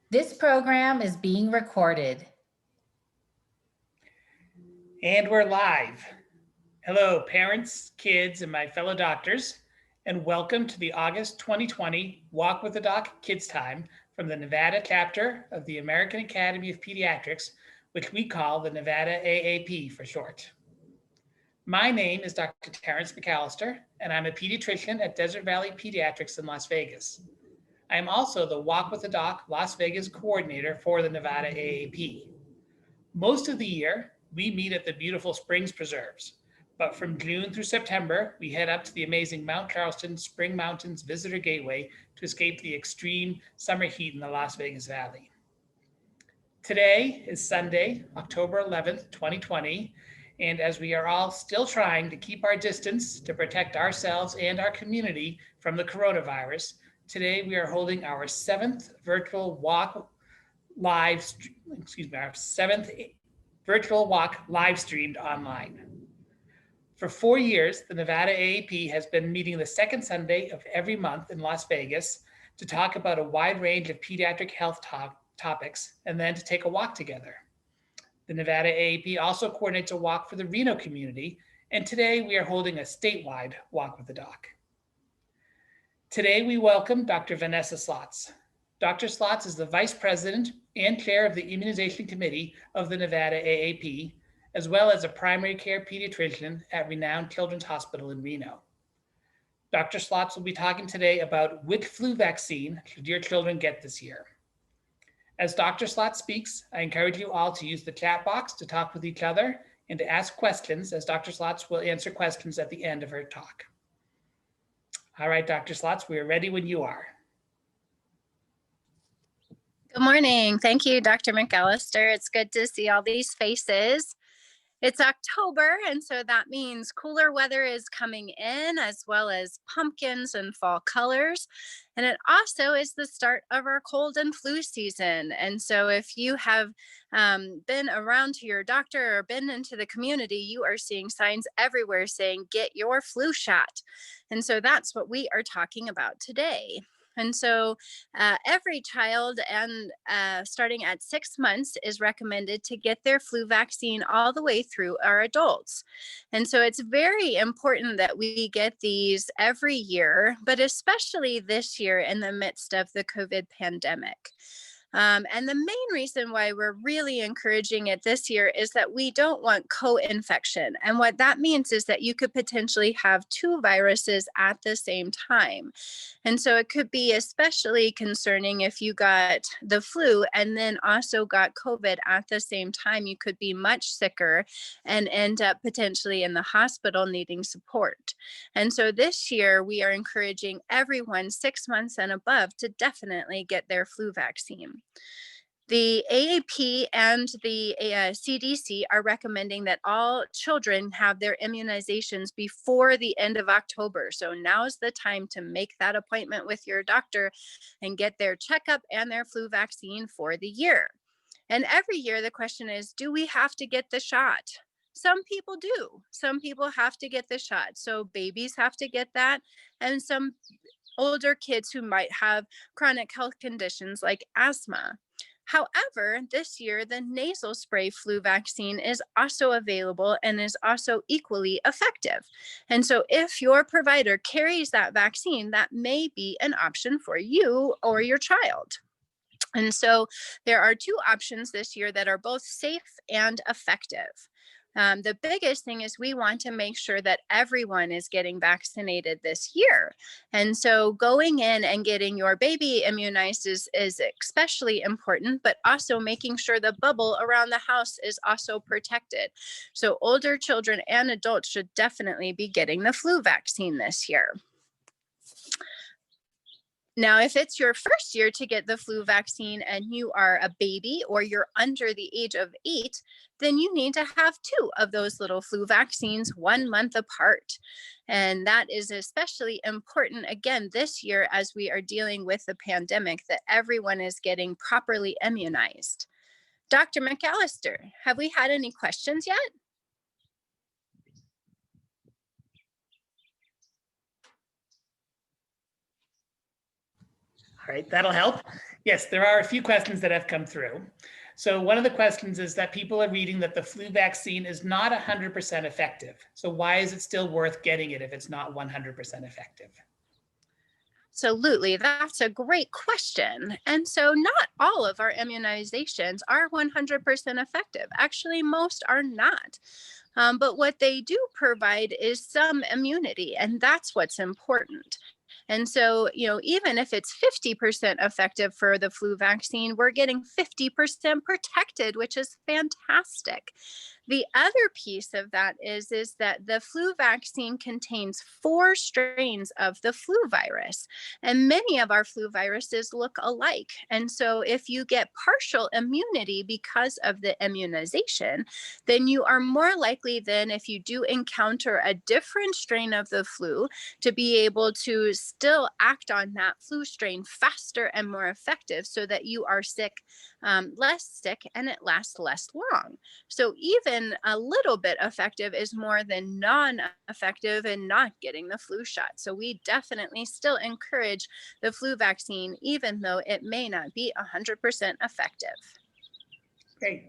This program is being recorded. And we're live. Hello, parents, kids, and my fellow doctors, and welcome to the August 2020 Walk with the Doc Kids Time from the Nevada chapter of the American Academy of Pediatrics, which we call the Nevada AAP for short. My name is Dr. Terrence McAllister, and I'm a pediatrician at Desert Valley Pediatrics in Las Vegas. I am also the Walk with the Doc Las Vegas coordinator for the Nevada AAP. Most of the year, we meet at the beautiful Springs Preserves, but from June through September, we head up to the amazing Mount Charleston Spring Mountains Visitor Gateway to escape the extreme summer heat in the Las Vegas Valley. Today is Sunday, October 11th, 2020, and as we are all still trying to keep our distance to protect ourselves and our community from the coronavirus, today we are holding our seventh virtual walk live streamed online. For 4 years, the Nevada AAP has been meeting the second Sunday of every month in Las Vegas to talk about a wide range of pediatric health topics and then to take a walk together. The Nevada AAP also coordinates a walk for the Reno community, and today we are holding a statewide Walk with the Doc. Today we welcome Dr. Vanessa Slots. Dr. Slots is the Vice President and Chair of the Immunization Committee of the Nevada AAP, as well as a primary care pediatrician at Renown Children's Hospital in Reno. Dr. Slots will be talking today about which flu vaccine should your children get this year. As Dr. Slots speaks, I encourage you all to use the chat box to talk with each other and to ask questions, as Dr. Slots will answer questions at the end of her talk. All right, Dr. Slots, we are ready when you are. Good morning. Thank you, Dr. McAllister. It's good to see all these faces. It's October, and so that means cooler weather is coming in, as well as pumpkins and fall colors. And it also is the start of our cold and flu season. And so if you have been around to your doctor or been into the community, you are seeing signs everywhere saying, get your flu shot. And so that's what we are talking about today. And so every child and starting at 6 months is recommended to get their flu vaccine all the way through our adults. And so it's very important that we get these every year, but especially this year in the midst of the COVID pandemic. And the main reason why we're really encouraging it this year is that we don't want co-infection. And what that means is that you could potentially have two viruses at the same time. And so it could be especially concerning if you got the flu and then also got COVID at the same time. You could be much sicker and end up potentially in the hospital needing support. And so this year we are encouraging everyone 6 months and above to definitely get their flu vaccine. The AAP and the CDC are recommending that all children have their immunizations before the end of October. So now's the time to make that appointment with your doctor and get their checkup and their flu vaccine for the year. And every year the question is, do we have to get the shot? Some people do. Some people have to get the shot. So babies have to get that, and some older kids who might have chronic health conditions like asthma. However, this year, the nasal spray flu vaccine is also available and is also equally effective. And so if your provider carries that vaccine, that may be an option for you or your child. And so there are two options this year that are both safe and effective. The biggest thing is we want to make sure that everyone is getting vaccinated this year. And so going in and getting your baby immunized is especially important, but also making sure the bubble around the house is also protected. So older children and adults should definitely be getting the flu vaccine this year. Now, if it's your first year to get the flu vaccine and you are a baby or you're under the age of 8, then you need to have 2 of those little flu vaccines 1 month apart. And that is especially important, again, this year as we are dealing with the pandemic, that everyone is getting properly immunized. Dr. McAllister, have we had any questions yet? All right, that'll help. Yes, there are a few questions that have come through. So one of the questions is that people are reading that the flu vaccine is not 100% effective. So why is it still worth getting it if it's not 100% effective? Absolutely. That's a great question. And so, not all of our immunizations are 100% effective. Actually, most are not. But what they do provide is some immunity, and that's what's important. And so, even if it's 50% effective for the flu vaccine, we're getting 50% protected, which is fantastic. The other piece of that is that the flu vaccine contains 4 strains of the flu virus, and many of our flu viruses look alike. And so, if you get partial immunity because of the immunization, then you are more likely than if you do encounter a different strain of the flu to be able to still act on that flu strain faster and more effective so that you are less sick, and it lasts less long. So even a little bit effective is more than non-effective and not getting the flu shot. So we definitely still encourage the flu vaccine, even though it may not be 100% effective. Great.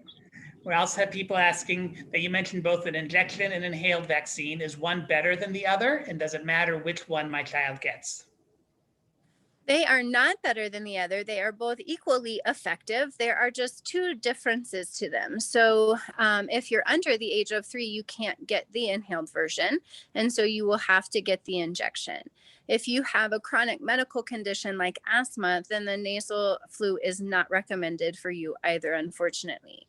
We also have people asking that you mentioned both an injection and inhaled vaccine. Is one better than the other? And does it matter which one my child gets? They are not better than the other. They are both equally effective. There are just 2 differences to them. So, if you're under the age of 3, you can't get the inhaled version. And so you will have to get the injection. If you have a chronic medical condition like asthma, then the nasal flu is not recommended for you either, unfortunately.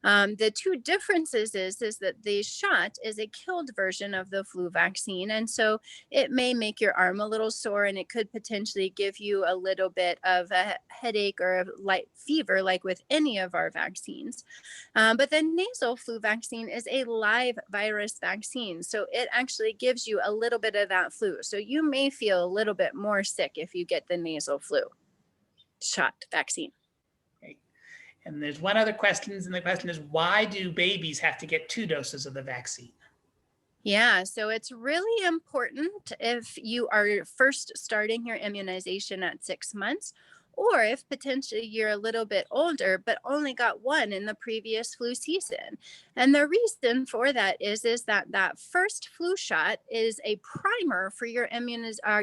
The 2 differences is that the shot is a killed version of the flu vaccine. And so it may make your arm a little sore, and it could potentially give you a little bit of a headache or a light fever, like with any of our vaccines. But the nasal flu vaccine is a live virus vaccine. So it actually gives you a little bit of that flu. So you may feel a little bit more sick if you get the nasal flu shot vaccine. Great. And there's one other question, and the question is, why do babies have to get 2 doses of the vaccine? Yeah, so it's really important if you are first starting your immunization at 6 months, or if potentially you're a little bit older but only got one in the previous flu season. And the reason for that is that that first flu shot is a primer for your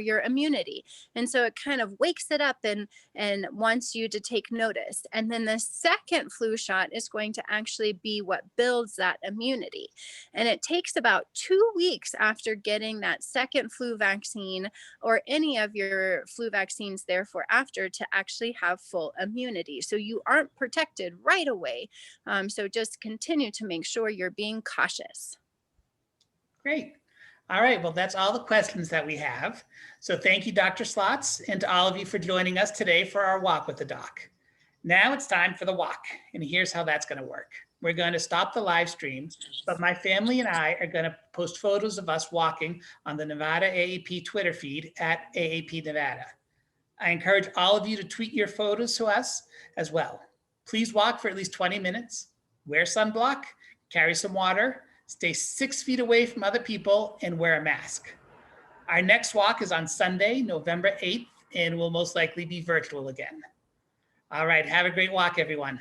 your immunity, and so it kind of wakes it up and wants you to take notice. And then the second flu shot is going to actually be what builds that immunity. And it takes about 2 weeks after getting that second flu vaccine or any of your flu vaccines, therefore, after to actually have full immunity. So you aren't protected right away. So just continue to make sure you're being cautious. Great. All right, well, that's all the questions that we have. So thank you, Dr. Slots, and to all of you for joining us today for our Walk with the Doc. Now it's time for the walk, and here's how that's going to work. We're going to stop the live stream, but my family and I are going to post photos of us walking on the Nevada AAP Twitter feed at AAP Nevada. I encourage all of you to tweet your photos to us as well. Please walk for at least 20 minutes, wear sunblock, carry some water, stay 6 feet away from other people, and wear a mask. Our next walk is on Sunday, November 8th, and will most likely be virtual again. All right, have a great walk, everyone.